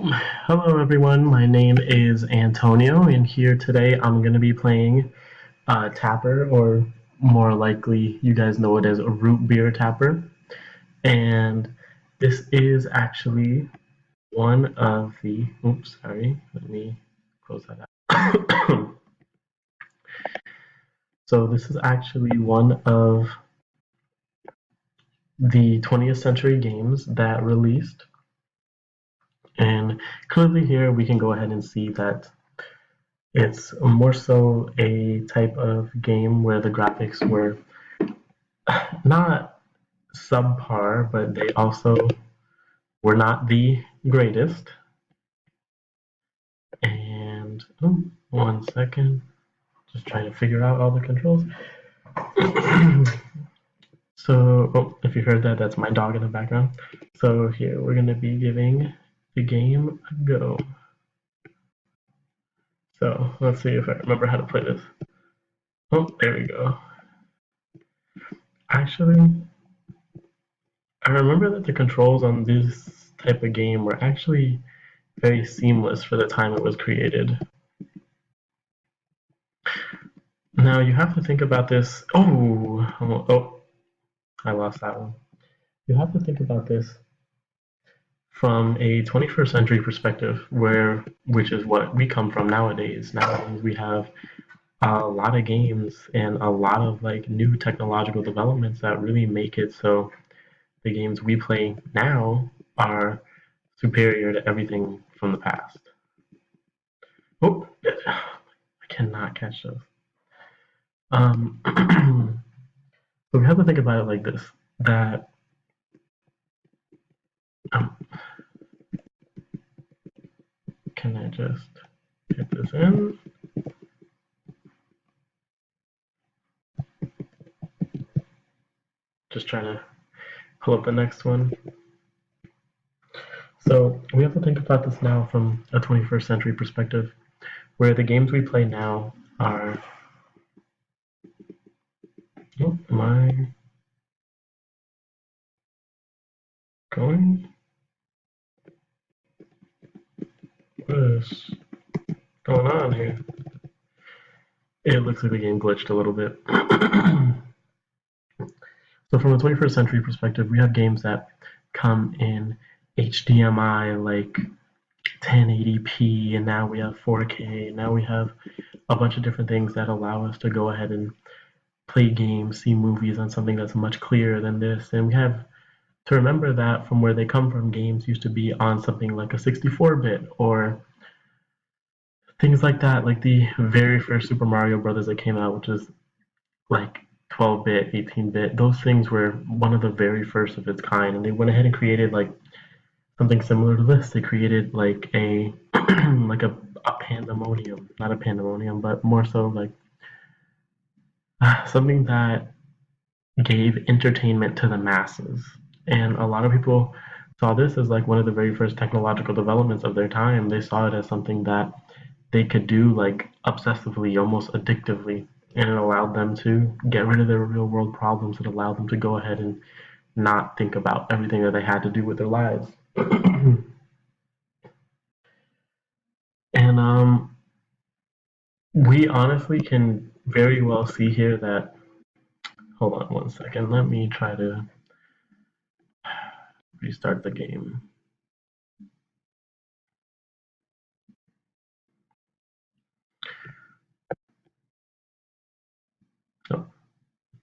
Hello everyone, my name is Antonio, and here today I'm going to be playing Tapper, or more likely you guys know it as a root beer tapper. And this is actually one of the, oops, sorry, let me close that out. So this is actually one of the 20th century games that released. And clearly here we can go ahead and see that it's more so a type of game where the graphics were not subpar, but they also were not the greatest. And one second, just trying to figure out all the controls. So, if you heard that, that's my dog in the background. So here, we're going to be giving the game a go. So let's see if I remember how to play this. Oh, there we go. Actually, I remember that the controls on this type of game were actually very seamless for the time it was created. Now you have to think about this. Oh, I lost that one. You have to think about this from a 21st century perspective, which is what we come from nowadays. Nowadays we have a lot of games and a lot of like new technological developments that really make it so the games we play now are superior to everything from the past. Oh, I cannot catch those. So we have to think about it like this: that um, can I just hit this in? Just trying to pull up the next one. So we have to think about this now from a 21st century perspective, where the games we play now are. Oh, am I going? What is going on here? It looks like the game glitched a little bit. So from a 21st century perspective, we have games that come in HDMI like 1080p, and now we have 4K. Now we have a bunch of different things that allow us to go ahead and play games, see movies on something that's much clearer than this. And we have to remember that from where they come from, games used to be on something like a 64-bit or things like that, like the very first Super Mario Brothers that came out, which is like 12-bit, 18-bit. Those things were one of the very first of its kind, and they went ahead and created like something similar to this. They created like a like a pandemonium, not a pandemonium, but more so like something that gave entertainment to the masses. And a lot of people saw this as like one of the very first technological developments of their time. They saw it as something that they could do like obsessively, almost addictively. And it allowed them to get rid of their real world problems. It allowed them to go ahead and not think about everything that they had to do with their lives. And we honestly can very well see here that. Hold on one second. Let me try to restart the game. Oh,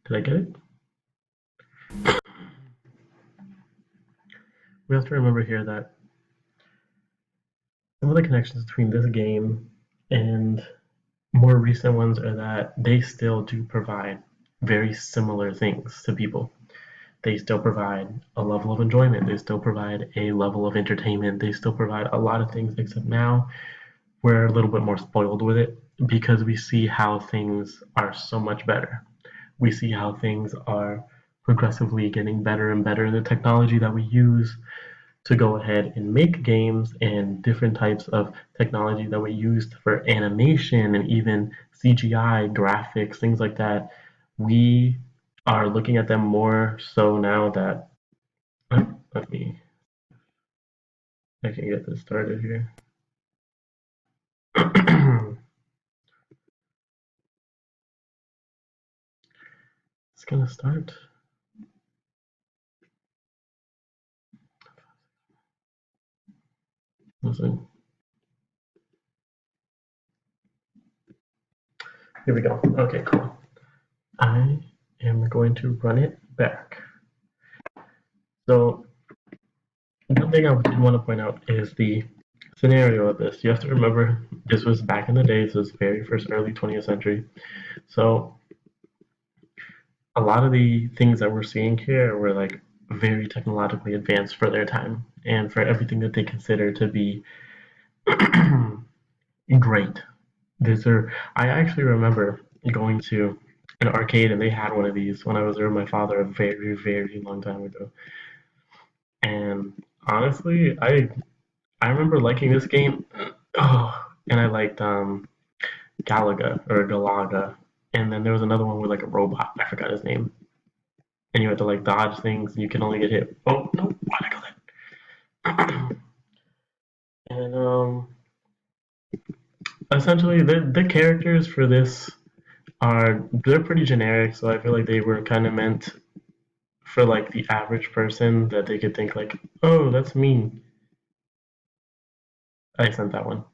did I get it? We have to remember here that some of the connections between this game and more recent ones are that they still do provide very similar things to people. They still provide a level of enjoyment. They still provide a level of entertainment. They still provide a lot of things, except now we're a little bit more spoiled with it because we see how things are so much better. We see how things are progressively getting better and better. The technology that we use to go ahead and make games and different types of technology that we used for animation and even CGI graphics, things like that, we are looking at them more so now that let me I can get this started here. It's gonna start. Listen. Here we go. Okay, cool. I am going to run it back. So one thing I did want to point out is the scenario of this. You have to remember this was back in the days, this was very first early 20th century. So a lot of the things that we're seeing here were like very technologically advanced for their time and for everything that they consider to be great. I actually remember going to an arcade and they had one of these when I was there with my father a very, very long time ago. And honestly, I remember liking this game. Oh, and I liked Galaga or Galaga. And then there was another one with like a robot. I forgot his name. And you had to like dodge things and you can only get hit. Oh no, why'd I go that? And essentially the characters for this they're pretty generic, so I feel like they were kind of meant for like the average person that they could think like, oh, that's me. I sent that one.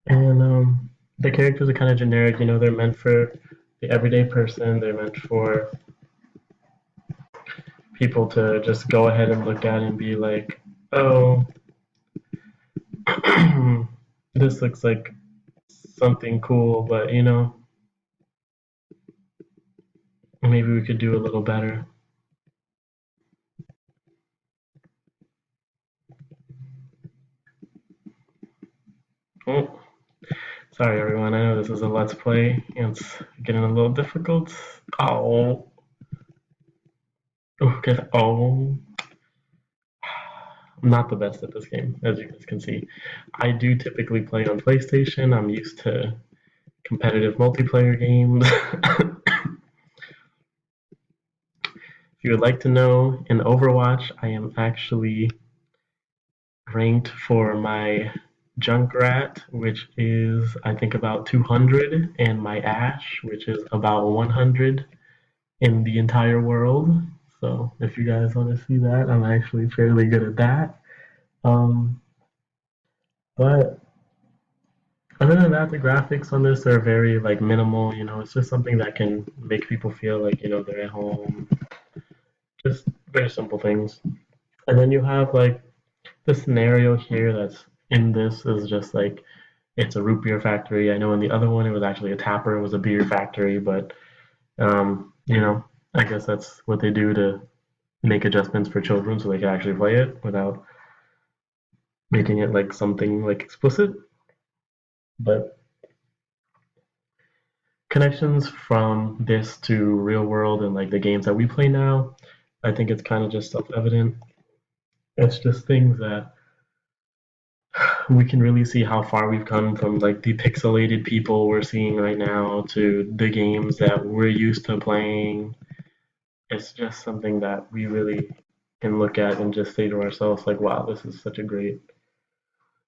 And the characters are kind of generic. You know, they're meant for the everyday person. They're meant for people to just go ahead and look at and be like, oh, this looks like something cool, but you know, maybe we could do a little better. Oh, sorry everyone. I know this is a let's play. It's getting a little difficult. Oh, oh, I'm not the best at this game, as you guys can see. I do typically play on PlayStation. I'm used to competitive multiplayer games. If you would like to know, in Overwatch, I am actually ranked for my Junkrat, which is I think about 200, and my Ash, which is about 100 in the entire world. So if you guys want to see that, I'm actually fairly good at that. Um, but other than that, the graphics on this are very like minimal. You know, it's just something that can make people feel like you know they're at home. Just very simple things. And then you have like the scenario here that's in this is just like it's a root beer factory. I know in the other one it was actually a tapper, it was a beer factory, but you know, I guess that's what they do to make adjustments for children so they can actually play it without making it like something like explicit. But connections from this to real world and like the games that we play now, I think it's kind of just self-evident. It's just things that we can really see how far we've come from like the pixelated people we're seeing right now to the games that we're used to playing. It's just something that we really can look at and just say to ourselves like, wow, this is such a great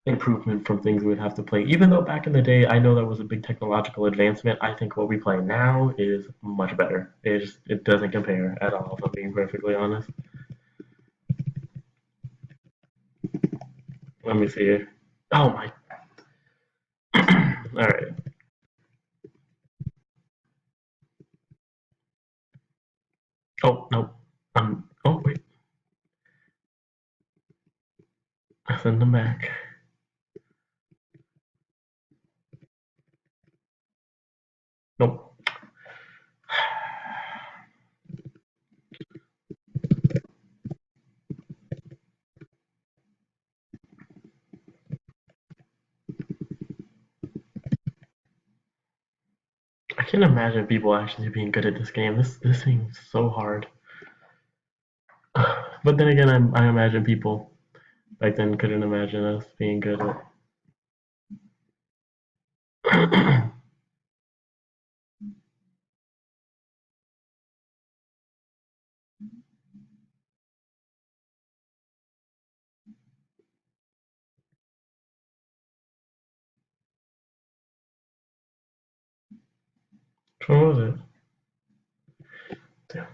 improvement from things we'd have to play. Even though back in the day I know that was a big technological advancement, I think what we play now is much better. It doesn't compare at all, if I'm being perfectly honest. Let me see here. Oh my. All right. Oh no. Oh wait. I send them back. Nope. I can't imagine people actually being good at this game. This seems so hard. But then again, I imagine people back then couldn't imagine us being good at. What was it? Damn.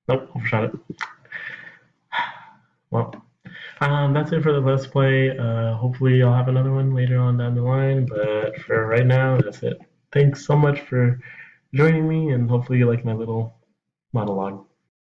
Nope, overshot it. Well, that's it for the Let's Play. Hopefully, I'll have another one later on down the line, but for right now, that's it. Thanks so much for joining me, and hopefully, you like my little monologue.